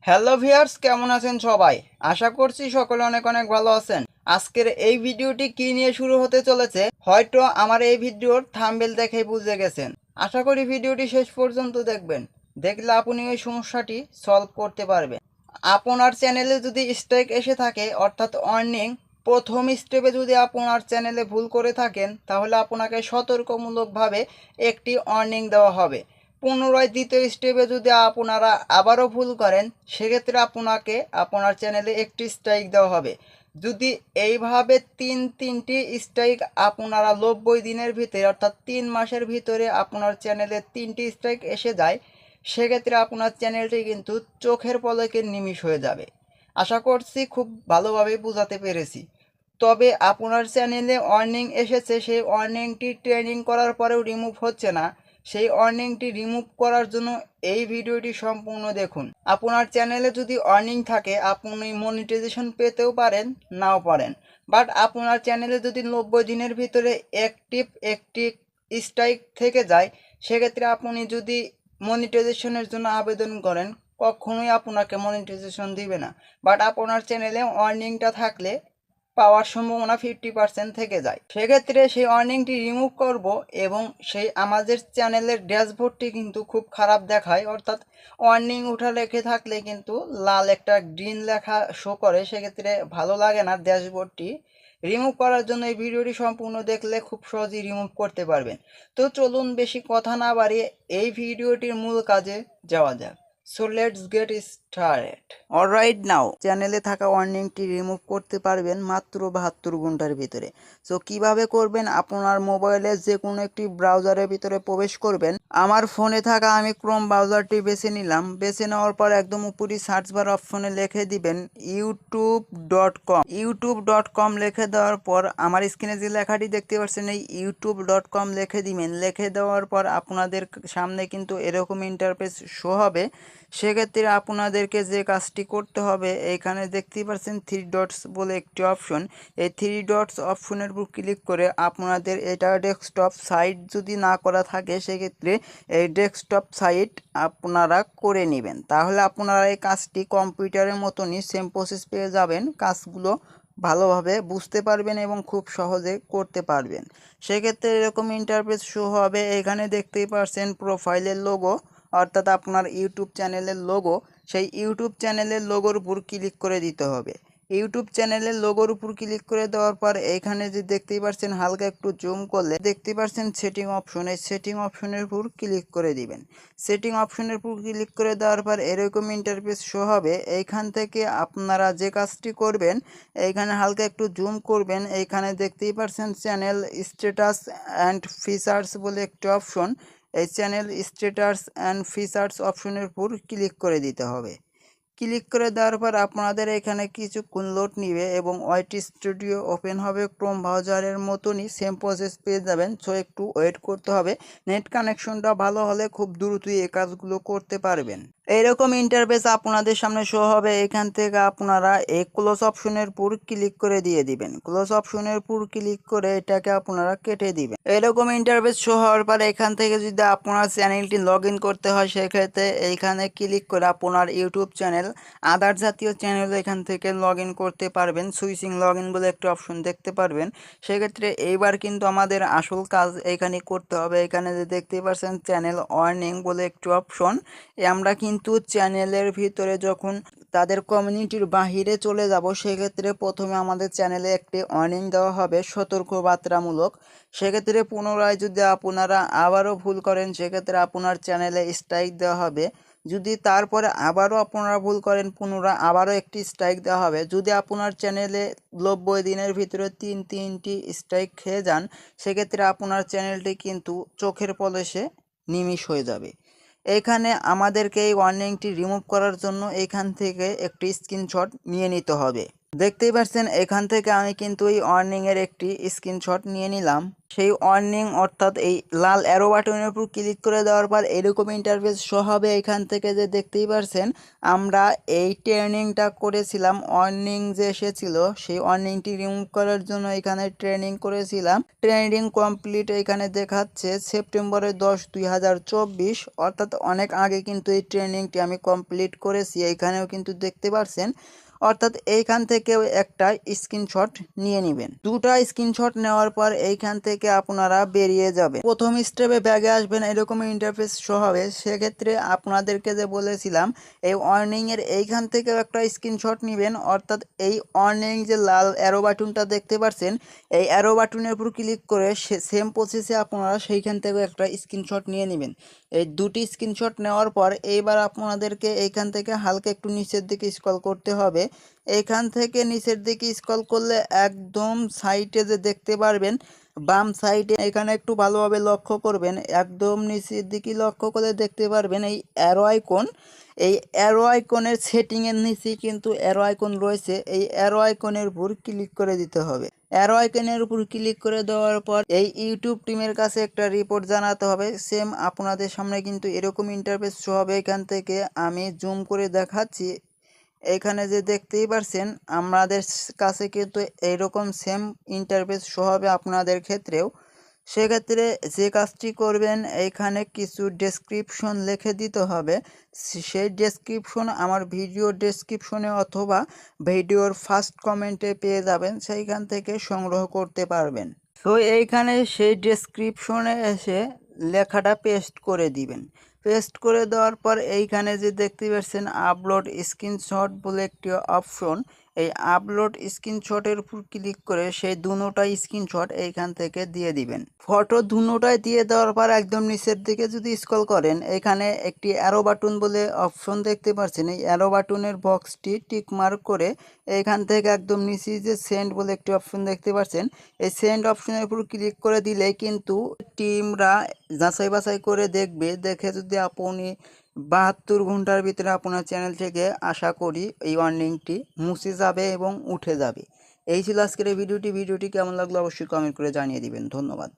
Hello viewers, কেমন আছেন সবাই? আশা করছি সকলে অনেক অনেক ভালো আছেন। আজকের এই ভিডিওটি কি নিয়ে শুরু হতে চলেছে হয়তো আমার এই ভিডিওর থাম্বনেল দেখেই বুঝে গেছেন। আশা করি ভিডিওটি শেষ পর্যন্ত দেখবেন, দেখলে আপনি ওই সমস্যাটি সলভ করতে পারবেন। আপনার চ্যানেলে যদি স্ট্রাইক এসে থাকে অর্থাৎ ওয়ার্নিং, প্রথম স্টেপে যদি আপনার চ্যানেলে ভুল করে থাকেন তাহলে আপনাকে সতর্কমূলকভাবে একটি ওয়ার্নিং দেওয়া হবে। পুনরায় দ্বিতীয় স্টেপে যদি আপনারা আবারও ভুল করেন সেক্ষেত্রে আপনাকে আপনার চ্যানেলে একটি স্ট্রাইক দেওয়া হবে। যদি এইভাবে তিনটি স্ট্রাইক আপনারা 90 দিনের ভিতরে অর্থাৎ 3 মাসের ভিতরে আপনার চ্যানেলে 3টি স্ট্রাইক এসে যায়, সেক্ষেত্রে আপনার চ্যানেলটি কিন্তু চোখের পলকে নিমিষ হয়ে যাবে। আশা করছি খুব ভালোভাবে বোঝাতে পেরেছি। তবে আপনার চ্যানেলে ওয়ার্নিং এসেছে, সেই ওয়ার্নিংটি ট্রেনিং করার পরেও রিমুভ হচ্ছে না। সেই ওয়ার্নিংটি রিমুভ করার জন্য এই ভিডিওটি সম্পূর্ণ দেখুন। আপনার চ্যানেলে যদি ওয়ার্নিং থাকে আপনি মনিটাইজেশন পেতেও পারেন, নাও পারেন। বাট আপনার চ্যানেলে যদি 90 দিনের ভিতরে একটি স্ট্রাইক থেকে যায়, সেক্ষেত্রে আপনি যদি মনিটাইজেশনের জন্য আবেদন করেন কখনোই আপনাকে মনিটাইজেশন দিবে না। বাট আপনার চ্যানেলে ওয়ার্নিংটা থাকলে পাওয়ার সম্ভাবনা 50% থেকে যায়। সেক্ষেত্রে সেই ওয়ার্নিংটি রিমুভ করব এবং সেই আমাদের চ্যানেলের ড্যাশবোর্ডটি কিন্তু খুব খারাপ দেখায়, অর্থাৎ ওয়ার্নিং উঠা লেখে থাকলে কিন্তু লাল একটা গ্রিন লেখা শো করে, সেক্ষেত্রে ভালো লাগে না ড্যাশবোর্ডটি। রিমুভ করার জন্য এই ভিডিওটি সম্পূর্ণ দেখলে খুব সহজেই রিমুভ করতে পারবেন। তো চলুন বেশি কথা না বাড়িয়ে এই ভিডিওটির মূল কাজে যাওয়া যাক। So let's get started. Alright, now চ্যানেলে থাকা ওয়ার্নিংটি রিমুভ করতে পারবেন মাত্র 72 ঘন্টার ভিতরে। সো কিভাবে করবেন? আপনার মোবাইলে যে কোনো একটি ব্রাউজারের ভিতরে প্রবেশ করবেন। আমার ফোনে থাকা আমি ক্রোম ব্রাউজারটি বেছে নিলাম। বেছে নেওয়ার পর একদম উপরে সার্চ বার অপশনে লিখে দিবেন youtube.com। youtube.com লিখে দেওয়ার পর আমার স্ক্রিনে যে লেখাটি দেখতে পাচ্ছেন এই youtube.com লিখে দিবেন। লিখে দেওয়ার পর আপনাদের সামনে কিন্তু এরকম ইন্টারফেস শো হবে। সেক্ষেত্রে আপনাদেরকে যে কাজটি করতে হবে, এইখানে দেখতেই পাচ্ছেন 3 ডটস বলে একটি অপশন। এই 3 ডটস অপশনের উপর ক্লিক করে আপনাদের এটা ডেস্কটপ সাইট যদি না করা থাকে সেক্ষেত্রে এই ডেস্কটপ সাইট আপনারা করে নেবেন। তাহলে আপনারা এই কাজটি কম্পিউটারের মতনই সেম প্রসেস পেয়ে যাবেন। কাজগুলো ভালোভাবে বুঝতে পারবেন এবং খুব সহজে করতে পারবেন। সেক্ষেত্রে এরকম ইন্টারফেস শো হবে। এখানে দেখতেই পাচ্ছেন প্রোফাইলের লোগো, অর্থাৎ আপনার ইউটিউব চ্যানেলের লোগো। সেই ইউটিউব চ্যানেলের লোগোর উপর ক্লিক করে দিতে হবে। ইউটিউব চ্যানেলের লোগোর উপর ক্লিক করে দেওয়ার পর এইখানে যে দেখতেই পাচ্ছেন হালকা একটু জুম করলে দেখতে পাচ্ছেন সেটিং অপশন, এই সেটিং অপশনের উপর ক্লিক করে দিবেন। সেটিং অপশনের উপর ক্লিক করে দেওয়ার পর এরকম ইন্টারফেস শো হবে। এইখান থেকে আপনারা যে কাজটি করবেন, এইখানে হালকা একটু জুম করবেন। এইখানে দেখতেই পাচ্ছেন চ্যানেল স্ট্যাটাস অ্যান্ড ফিচার্স বলে একটি অপশন। এই চ্যানেল স্ট্যাটাস অ্যান্ড ফিচার্স অপশনের উপর ক্লিক করে দিতে হবে। ক্লিক করে দেওয়ার পর আপনাদের এখানে কিছুক্ষণ লোড নিবে এবং ওয়াইটি স্টুডিও ওপেন হবে। ক্রোম ব্রাউজারের মতনই সেম প্রসেস পেয়ে যাবেন। সো একটু ওয়েট করতে হবে। নেট কানেকশনটা ভালো হলে খুব দ্রুতই এই কাজগুলো করতে পারবেন। এইরকম ইন্টারফেস আপনাদের সামনে শো হবে। এখান থেকে আপনারা এই ক্লোজ অপশনের উপর ক্লিক করে দিয়ে দিবেন। ক্লোজ অপশনের উপর ক্লিক করে এটাকে আপনারা কেটে দিবেন। এরকম ইন্টারফেস শো হওয়ার পর এখান থেকে যদি আপনার চ্যানেলটি লগ ইন করতে হয় সেক্ষেত্রে এইখানে ক্লিক করে আপনার ইউটিউব চ্যানেল আদার জাতীয় চ্যানেল এখান থেকে লগ ইন করতে পারবেন। সুইচিং লগ ইন বলে একটা অপশন দেখতে পারবেন। সেক্ষেত্রে এইবার কিন্তু আমাদের আসল কাজ এখানে করতে হবে। এখানে যে দেখতে পাচ্ছেন চ্যানেল ওয়ার্নিং বলে একটি অপশন, আমরা কিন্তু চ্যানেলের ভিতরে যখন তাদের কমিউনিটির বাহিরে চলে যাব সেক্ষেত্রে প্রথমে আমাদের চ্যানেলে একটি ওয়ার্নিং দেওয়া হবে সতর্কবার্তামূলক। সেক্ষেত্রে পুনরায় যদি আপনারা আবারও ভুল করেন সেক্ষেত্রে আপনার চ্যানেলে স্ট্রাইক দেওয়া হবে। যদি তারপরে আবারও আপনারা ভুল করেন পুনরায় আবারও একটি স্ট্রাইক দেওয়া হবে। যদি আপনার চ্যানেলে 90 দিনের ভিতরে তিনটি স্ট্রাইক খেয়ে যান সেক্ষেত্রে আপনার চ্যানেলটি কিন্তু চোখের পলকে নিমিষ হয়ে যাবে। এখানে আমাদেরকে এই ওয়ার্নিংটি রিমুভ করার জন্য এখান থেকে একটি স্ক্রিনশট নিয়ে নিতে হবে। দেখতেই পাচ্ছেন এখান থেকে আমি কিন্তু এই ওয়ার্নিংয়ের একটি স্ক্রিনশট নিয়ে নিলাম। সেই ওয়ার্নিং অর্থাৎ এই লাল অ্যারো বাটনের উপর ক্লিক করে দেওয়ার পর এরকম ইন্টারফেস শো হবে। এখান থেকে যে দেখতেই পারছেন আমরা এই ট্রেনিংটা করেছিলাম, ওয়ার্নিং যে এসেছিল সেই ওয়ার্নিংটি রিমুভ করার জন্য এখানে ট্রেনিং করেছিলাম। ট্রেনিং কমপ্লিট এখানে দেখাচ্ছে সেপ্টেম্বরের 10, 2024, অর্থাৎ অনেক আগে কিন্তু এই ট্রেনিংটি আমি কমপ্লিট করেছি। এখানেও কিন্তু দেখতে পারছেন, অর্থাৎ এইখান থেকেও একটা স্ক্রিনশট নিয়ে নেবেন। দুটা স্ক্রিনশট নেওয়ার পর এইখান থেকে আপনারা বেরিয়ে যাবেন। প্রথম স্টেপে ব্যাগে আসবেন, এরকম ইন্টারফেস শো হবে। সেক্ষেত্রে আপনাদেরকে যে বলেছিলাম এই ওয়ার্নিং এর এইখান থেকেও একটা স্ক্রিনশট নেবেন, অর্থাৎ এই ওয়ার্নিং যে লাল অ্যারো বাটনটা দেখতে পাচ্ছেন এই অ্যারো বাটনের উপর ক্লিক করে সেম প্রসেসে আপনারা সেইখান থেকেও একটা স্ক্রিনশট নিয়ে নেবেন। এই দুটি স্ক্রিনশট নেওয়ার পর এইবার আপনাদেরকে এইখান থেকে হালকা একটু নিচের দিকে স্ক্রল করতে হবে। এখান থেকে নিচের দিকে স্ক্রল করলে একদম সাইডে যে দেখতে পারবেন বাম সাইডে, এখানে একটু ভালোভাবে লক্ষ্য করবেন, একদম নিচের দিকে লক্ষ্য করলে দেখতে পারবেন এই অ্যারো আইকন। এই অ্যারো আইকনের সেটিংয়ের নিচে কিন্তু অ্যারো আইকন রয়েছে, এই অ্যারো আইকনের উপর ক্লিক করে দিতে হবে। অ্যারো আইকনের উপর ক্লিক করে দেওয়ার পর এই ইউটিউব টিমের কাছে একটা রিপোর্ট জানাতে হবে। সেম আপনাদের সামনে কিন্তু এরকম ইন্টারফেস শো হবে। এখান থেকে আমি জুম করে দেখাচ্ছি, এখানে যে দেখতেই পারছেন আমাদের কাছে কিন্তু এইরকম সেম ইন্টারফেস শো হবে আপনাদের ক্ষেত্রেও। সেক্ষেত্রে যে কাজটি করবেন এইখানে কিছু ডেসক্রিপশন লিখে দিতে হবে। সেই ডেসক্রিপশন আমার ভিডিও ডেসক্রিপশনে অথবা ভিডিওর ফার্স্ট কমেন্টে পেয়ে যাবেন, সেইখান থেকে সংগ্রহ করতে পারবেন। তো এইখানে সেই ডেসক্রিপশনে এসে লেখাটা পেস্ট করে দিবেন। পেস্ট করে দেওয়ার পর এইখানে যে দেখতে পাচ্ছেন আপলোড স্ক্রিনশট বলে একটি অপশন, এই আপলোড স্ক্রিনশটের উপর ক্লিক করে সেই দুটোটাই স্ক্রিনশট এইখান থেকে দিয়ে দিবেন। ফটো দুটোটাই দিয়ে দেওয়ার পর একদম নিচের দিকে যদি স্ক্রল করেন এখানে একটি অ্যারো বাটন বলে অপশন দেখতে পাচ্ছেন, এই অ্যারো বাটনের বক্সটি টিক মার্ক করে এইখান থেকে একদম নিচে যে সেন্ড বলে একটি অপশন দেখতে পাচ্ছেন এই সেন্ড অপশনের উপর ক্লিক করে দিলে কিন্তু টিমরা যাচাই বাছাই করে দেখবে, দেখে যদি আপনি 72 ঘন্টার ভিতরে আপনার চ্যানেল থেকে আশা করি এই ওয়ার্নিংটি মুছে যাবে এবং উঠে যাবে। এই ছিল আজকের এই ভিডিওটি। ভিডিওটি কেমন লাগলো অবশ্যই কমেন্ট করে জানিয়ে দিবেন। ধন্যবাদ।